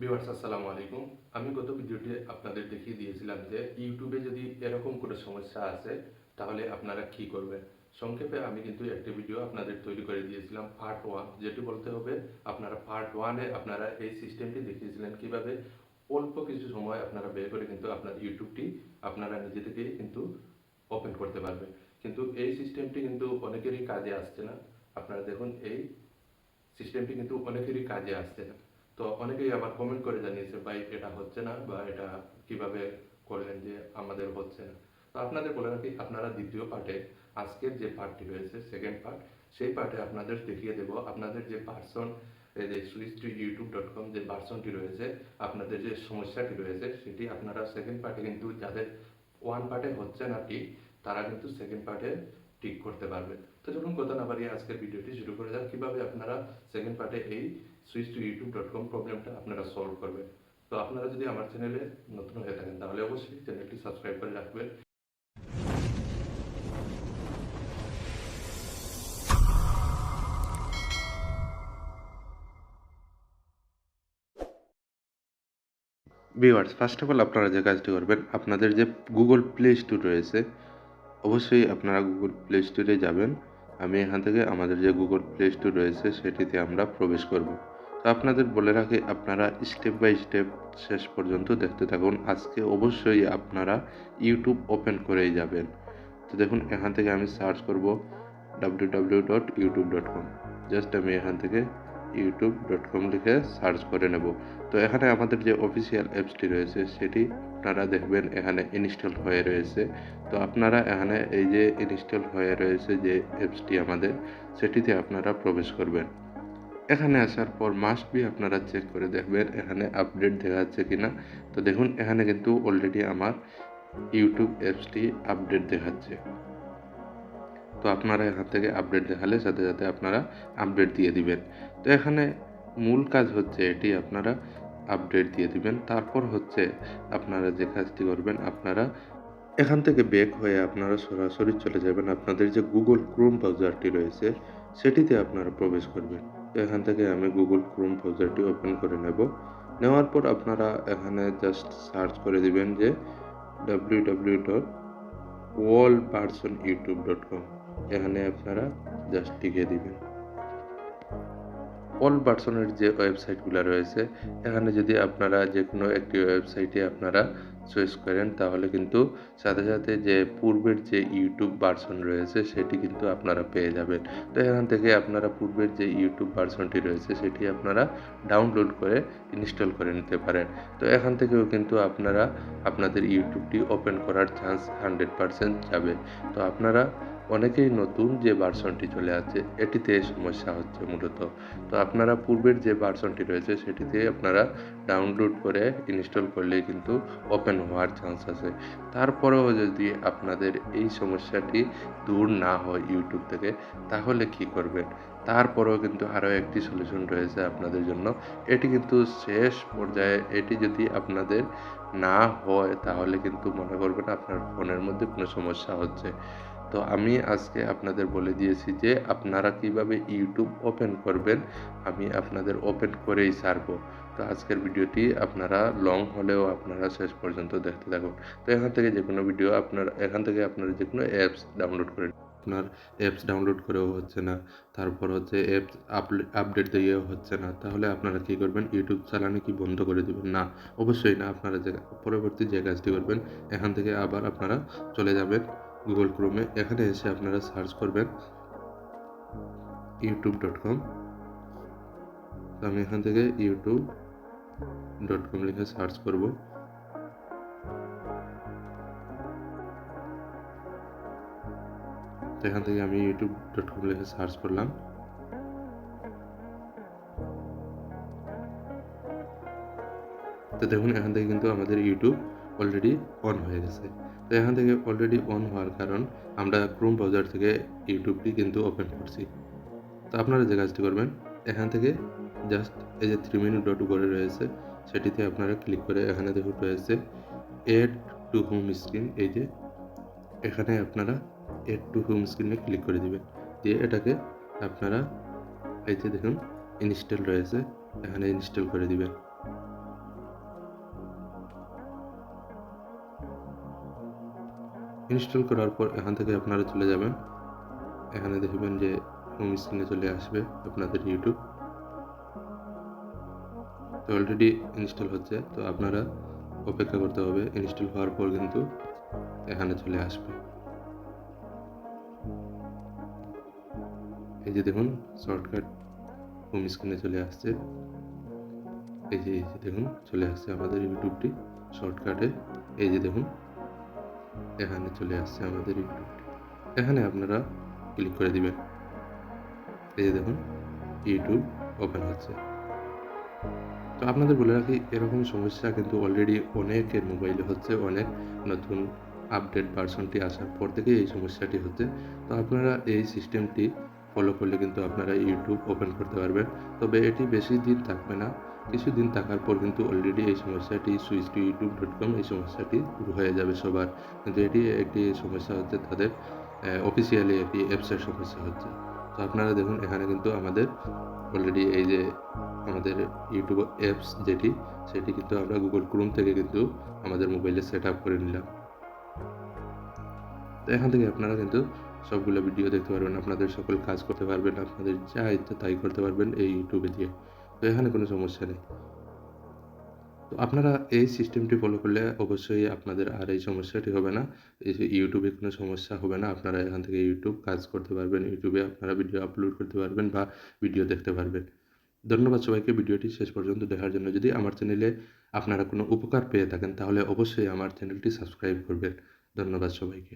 Viewers আসসালামু আলাইকুম। আমি গত ভিডিওতে আপনাদের দেখিয়ে দিয়েছিলাম যে ইউটিউবে যদি এরকম কোনো সমস্যা আছে তাহলে আপনারা কি করবেন। সংক্ষেপে আমি কিন্তু একটি ভিডিও আপনাদের তৈরি করে দিয়েছিলাম পার্ট 1, যেটি বলতে হবে আপনারা পার্ট 1-এ আপনারা এই সিস্টেমটি দেখিয়েছিলেন কিভাবে অল্প কিছু সময় আপনারা বের করে কিন্তু আপনার ইউটিউবটি আপনারা নিজে থেকেই কিন্তু ওপেন করতে পারবেন। কিন্তু এই সিস্টেমটি কিন্তু অনেকেরই কাজে আসছে না। আপনারা দেখুন এই সিস্টেমটি কিন্তু অনেকেরই কাজে আসছে না। তো অনেকেই আবার কমেন্ট করে জানিয়েছে ভাই এটা হচ্ছে না বা এটা কিভাবে করলেন যে আমাদের হচ্ছে না। তো আপনাদের বলে রাখি আপনারা দ্বিতীয় পার্টে আজকের যে পার্টটি রয়েছে সেকেন্ড পার্ট, সেই পার্টে আপনাদের দেখিয়ে দেব আপনাদের যে ভার্সন এই যে switch2youtube.com যে ভার্সনটি রয়েছে, আপনাদের যে সমস্যাটি রয়েছে সেটি আপনারা সেকেন্ড পার্টে কিন্তু যাদের ওয়ান পার্টে হচ্ছে না ঠিক, তারা কিন্তু সেকেন্ড পার্টে ঠিক করতে পারবে। তো চলুন কথা না বাড়িয়ে আজকের ভিডিওটি শুরু করে যাক কিভাবে আপনারা সেকেন্ড পার্টে এই switch2youtube.com প্রবলেমটা আপনারা সলভ করবেন। তো আপনারা যদি আমার চ্যানেলে নতুন হয়ে থাকেন তাহলে অবশ্যই চ্যানেলটি সাবস্ক্রাইব করে রাখবেন। ভিউয়ার্স, ফার্স্ট অফ অল আপনারা যে কাজটি করবেন, আপনাদের যে গুগল প্লে স্টোর রয়েছে অবশ্যই আপনারা গুগল প্লে স্টোরে যাবেন। আমি এখান থেকে আমাদের যে গুগল প্লে স্টোর রয়েছে সেটিতে আমরা প্রবেশ করব। তো আপনাদের বলে রাখি আপনারা স্টেপ বাই স্টেপ শেষ পর্যন্ত দেখতে থাকুন। আজকে অবশ্যই আপনারা ইউটিউব ওপেন করেই যাবেন। তো দেখুন এখান থেকে আমি সার্চ করব www.youtube.com। জাস্ট আমি এখান থেকে youtube.com লিখে সার্চ করে নেব। তো এখানে আমাদের যে অফিসিয়াল অ্যাপসটি রয়েছে সেটি আপনারা দেখবেন এখানে ইনস্টল হয়ে রয়েছে। তো আপনারা এখানে এই যে ইনস্টল হয়ে রয়েছে যে অ্যাপসটি আমাদের, সেটিতে আপনারা প্রবেশ করবেন। এখানে আসার পর মাস্ট বি আপনারা চেক করে দেখবেন এখানে আপডেট দেখাচ্ছে কিনা। তো দেখুন এখানে কিন্তু অলরেডি আমার ইউটিউব অ্যাপসটি আপডেট দেখাচ্ছে। তো আপনারা এখান থেকে আপডেট দেখালে সাথে সাথে আপনারা আপডেট দিয়ে দিবেন। তো এখানে মূল কাজ হচ্ছে এটি আপনারা আপডেট দিয়ে দিবেন। তারপর হচ্ছে আপনারা যে কাজটি করবেন, আপনারা এখান থেকে ব্যাক হয়ে আপনারা সরাসরি চলে যাবেন আপনাদের যে গুগল ক্রোম ব্রাউজারটি রয়েছে সেটিতে আপনারা প্রবেশ করবেন। তো এখান থেকে আমি গুগল ক্রোম ব্রাউজারটি ওপেন করে নেব। নেওয়ার পর আপনারা এখানে জাস্ট সার্চ করে দিবেন যে www.allpersonyoutube.com। এখানে আপনারা জাস্ট লিখে দিবেন। অল পার্সনের যে ওয়েবসাইটগুলো রয়েছে এখানে যদি আপনারা যে কোনো একটি ওয়েবসাইটে আপনারা চয়েস করেন তাহলে কিন্তু সাথে সাথে যে পূর্বের যে ইউটিউব ভার্সন রয়েছে সেটি কিন্তু আপনারা পেয়ে যাবেন। তো এখান থেকে আপনারা পূর্বের যে ইউটিউব ভার্সনটি রয়েছে সেটি আপনারা ডাউনলোড করে ইনস্টল করে নিতে পারেন। তো এখান থেকেও কিন্তু আপনারা আপনাদের ইউটিউবটি ওপেন করার চান্স 100% যাবে। তো আপনারা অনেকেই নতুন যে ভার্সনটি চলে আসছে এটিতে সমস্যা হচ্ছে মূলত। তো আপনারা পূর্বের যে ভার্সনটি রয়েছে সেটিতে আপনারা ডাউনলোড করে ইনস্টল করলেই কিন্তু ওপেন হওয়ার চান্স আছে। তারপরেও যদি আপনাদের এই সমস্যাটি দূর না হয় ইউটিউব থেকে তাহলে কি করবেন? তারপরেও কিন্তু আরও একটি সলিউশন রয়েছে আপনাদের জন্য। এটি কিন্তু শেষ পর্যায়ে এটি যদি আপনাদের না হয় তাহলে কিন্তু মনে করবেন আপনার ফোনের মধ্যে কোনো সমস্যা হচ্ছে। তো আমি আজকে আপনাদের বলে দিয়েছি যে আপনারা কিভাবে ইউটিউব ওপেন করবেন, আমি আপনাদের ওপেন করেই ছাড়বো। তো আজকের ভিডিওটি আপনারা লং হলেও আপনারা শেষ পর্যন্ত দেখতে থাকুন। তো এখান থেকে যেকোনো ভিডিও এখান থেকে আপনারা যেকোনো অ্যাপস ডাউনলোড করে আপনার অ্যাপস ডাউনলোড করেও হচ্ছে না, তারপর হচ্ছে অ্যাপস আপডেট দিয়েও হচ্ছে না, তাহলে আপনারা কী করবেন? ইউটিউব চালানো কি বন্ধ করে দিবেন? না, অবশ্যই না। আপনারা পরবর্তী যে কাজটি করবেন এখান থেকে আবার আপনারা চলে যাবেন গুগল ক্রোমে। এখানে এসে আপনারা সার্চ করবেন youtube.com। তো আমি এখান থেকে youtube.com লিখে সার্চ করব। তো এখান থেকে আমি youtube.com লিখে সার্চ করলাম। তো দেখুন এখান থেকে কিন্তু আমাদের ইউটিউব অলরেডি অন হয়ে গেছে। তো এখান থেকে অলরেডি অন হওয়ার কারণ আমরা ক্রোম ব্রাউজার থেকে ইউটিউবটি কিন্তু ওপেন করছি। তো আপনারা যে কাজটি করবেন এখান থেকে জাস্ট এই যে 3 মিনিট ডট উপরে রয়েছে সেটিতে আপনারা ক্লিক করে এখানে দেখুন রয়েছে এড টু হোম স্ক্রিন। এই যে এখানে আপনারা এড টু হোম স্ক্রিনে ক্লিক করে দিবেন, দিয়ে এটাকে আপনারা এই যে দেখুন ইনস্টল রয়েছে এখানে ইনস্টল করে দিবেন। ইনস্টল করার পর এখান থেকে আপনারা চলে যাবেন। এখানে দেখবেন যে হোম স্ক্রিনে চলে আসবে আপনাদের ইউটিউব। তো অলরেডি ইনস্টল হচ্ছে। তো আপনারা অপেক্ষা করতে হবে। ইনস্টল হওয়ার পর কিন্তু এখানে চলে আসবে। এই যে দেখুন শর্টকাট হোম স্ক্রিনে চলে আসছে। এই যে দেখুন চলে আসছে আমাদের ইউটিউবটি শর্টকাটে। এই যে দেখুন এখানে চলে আসছে আমাদের ইউটিউবটি। এখানে আপনারা ক্লিক করে দিবেন। এই যে দেখুন ইউটিউব ওপেন হচ্ছে। তো আপনাদের বলে রাখি এরকম সমস্যা কিন্তু অলরেডি অনেকের মোবাইলে হচ্ছে। অনেক নতুন আপডেট ভার্সনটি আসার পর থেকেই এই সমস্যাটি হচ্ছে। তো আপনারা এই সিস্টেমটি ফলো করলে কিন্তু আপনারা ইউটিউব ওপেন করতে পারবেন। তবে এটি বেশি দিন থাকবে না। কিছুদিন থাকার পর কিন্তু অলরেডি এই সমস্যাটি সুইচ টু youtube.com এই সমস্যাটি দূর হয়ে যাবে সবার। কিন্তু এটি একটি সমস্যা হচ্ছে তাদের অফিসিয়ালি একটি অ্যাপসের সমস্যা হচ্ছে। তো আপনারা দেখুন এখানে কিন্তু আমাদের অলরেডি এই যে আমাদের ইউটিউব অ্যাপস যেটি সেটি কিন্তু আমরা Google Chrome থেকে কিন্তু আমাদের মোবাইলে সেটআপ করে নিলাম। তো এখান থেকে আপনারা কিন্তু সবগুলো ভিডিও দেখতে পারবেন। আপনাদের সকল কাজ করতে পারবেন। আপনাদের যা ইচ্ছা তাই করতে পারবেন এই ইউটিউবে দিয়ে। তো এখানে কোনো সমস্যা নেই। তো আপনারা এই সিস্টেমটি ফলো করলে অবশ্যই আপনাদের আর এই সমস্যাটি হবে না। এই যে ইউটিউবে কোনো সমস্যা হবে না। আপনারা এখান থেকে ইউটিউব কাজ করতে পারবেন। ইউটিউবে আপনারা ভিডিও আপলোড করতে পারবেন বা ভিডিও দেখতে পারবেন। ধন্যবাদ সবাইকে ভিডিওটি শেষ পর্যন্ত দেখার জন্য। যদি আমার চ্যানেলে আপনারা কোনো উপকার পেয়ে থাকেন তাহলে অবশ্যই আমার চ্যানেলটি সাবস্ক্রাইব করবেন। ধন্যবাদ সবাইকে।